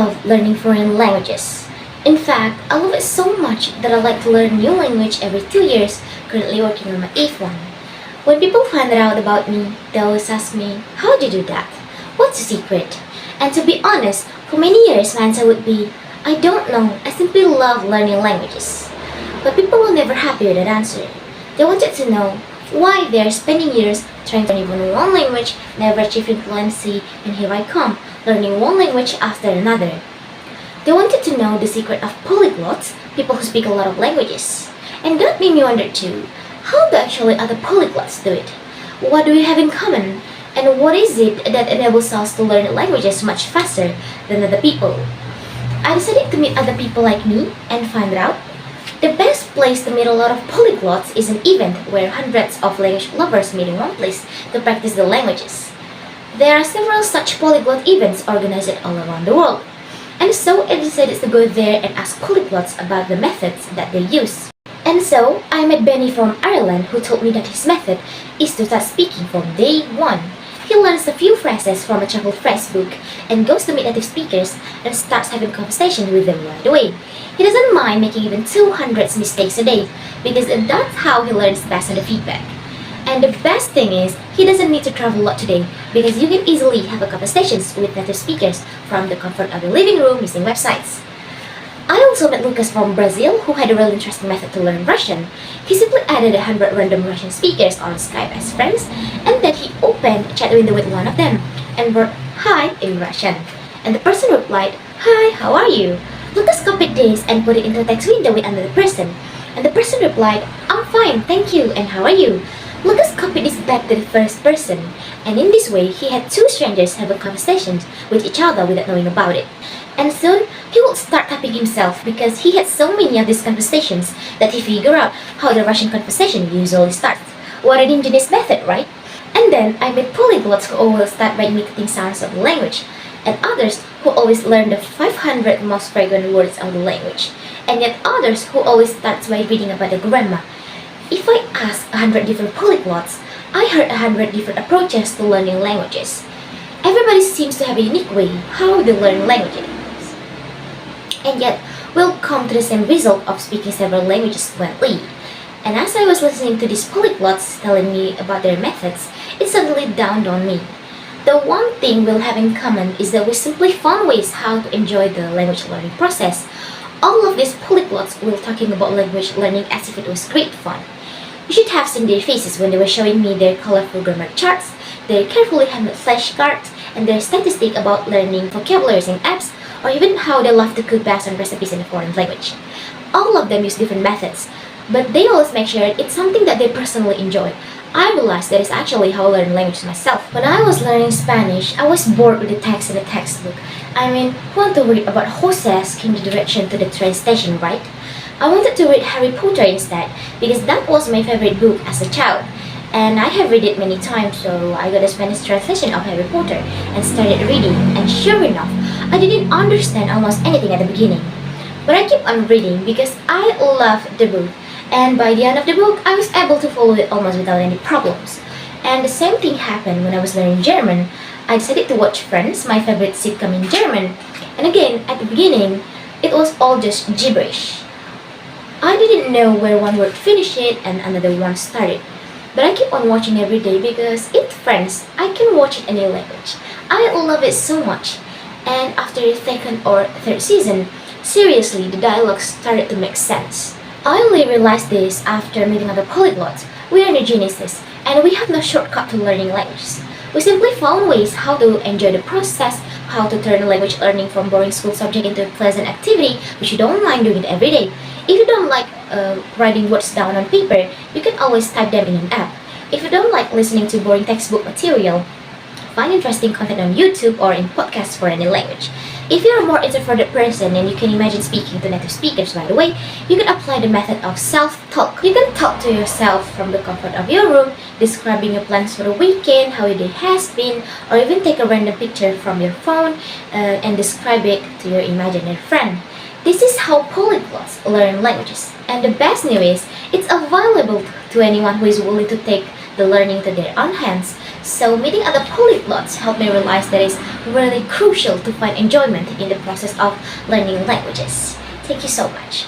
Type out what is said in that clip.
love learning foreign languages. In fact, I love it so much that I like to learn new language every 2 years, currently working on my 8th one. When people find out about me, they always ask me, how do you do that? What's the secret? And to be honest, for many years my answer would be, I don't know, I simply love learning languages. But people were never happy with that answer. They wanted to know why they are spending years trying to learn even one language, never achieving fluency, and here I come, learning one language after another. They wanted to know the secret of polyglots, people who speak a lot of languages. And that made me wonder too, how do actually other polyglots do it? What do we have in common? And what is it that enables us to learn languages much faster than other people? I decided to meet other people like me and find out. The best place to meet a lot of polyglots is an event where hundreds of language lovers meet in one place to practice the languages. There are several such polyglot events organized all around the world, and so I decided to go there and ask polyglots about the methods that they use. And so I met Benny from Ireland, who told me that his method is to start speaking from day one. He learns a few phrases from a childhood phrase book and goes to meet native speakers and starts having conversation with them right away. He doesn't mind making even 200 mistakes a day because that's how he learns based on the feedback. And the best thing is, he doesn't need to travel a lot today because you can easily have a conversations with native speakers from the comfort of your living room using websites. I also met Lucas from Brazil, who had a really interesting method to learn Russian. He simply added 100 random Russian speakers on Skype as friends, and then he opened a chat window with one of them and wrote "Hi" in Russian. And the person replied, "Hi, how are you?" Lucas copied this and put it into a text window with another person. And the person replied, "I'm fine, thank you, and how are you?" Lucas copied this back to the first person, and in this way, he had two strangers have a conversation with each other without knowing about it. And soon, he would start typing himself because he had so many of these conversations that he figured out how the Russian conversation usually starts. What an ingenious method, right? And then I met polyglots who always start by imitating sounds of the language, and others who always learn the 500 most frequent words of the language, and yet others who always start by reading about the grammar. If I asked 100 different polyglots, I heard 100 different approaches to learning languages. Everybody seems to have a unique way how they learn languages, and yet will come to the same result of speaking several languages fluently. And as I was listening to these polyglots telling me about their methods, it suddenly dawned on me. The one thing we'll have in common is that we simply found ways how to enjoy the language learning process. All of these polyglots were talking about language learning as if it was great fun. You should have seen their faces when they were showing me their colorful grammar charts, their carefully handled flashcards, and their statistics about learning vocabularies in apps, or even how they love to cook based on recipes in a foreign language. All of them use different methods, but they always make sure it's something that they personally enjoy. I realized that is actually how I learned languages myself. When I was learning Spanish, I was bored with the text in the textbook. I mean, who want to read about horses came the direction to the train station, right? I wanted to read Harry Potter instead, because that was my favorite book as a child. And I have read it many times, so I got a Spanish translation of Harry Potter and started reading, and sure enough, I didn't understand almost anything at the beginning. But I kept on reading because I loved the book, and by the end of the book, I was able to follow it almost without any problems. And the same thing happened when I was learning German. I decided to watch Friends, my favorite sitcom in German, and again, at the beginning, it was all just gibberish. I didn't know where one word finished and another one started. But I keep on watching every day because in Friends, I can watch it in any language. I love it so much. And after the second or third season, seriously, the dialogue started to make sense. I only realized this after meeting other polyglots. We are geniuses, and we have no shortcut to learning languages. We simply found ways how to enjoy the process, how to turn language learning from boring school subject into a pleasant activity, which you don't mind doing it every day. If you don't like writing words down on paper, you can always type them in an app. If you don't like listening to boring textbook material, find interesting content on YouTube or in podcasts for any language. If you're a more introverted person and you can imagine speaking to native speakers right away, you can apply the method of self-talk. You can talk to yourself from the comfort of your room, describing your plans for the weekend, how your day has been, or even take a random picture from your phone and describe it to your imaginary friend. This is how polyglots learn languages. And the best news is, it's available to anyone who is willing to take the learning to their own hands. So meeting other polyglots helped me realize that it's really crucial to find enjoyment in the process of learning languages. Thank you so much.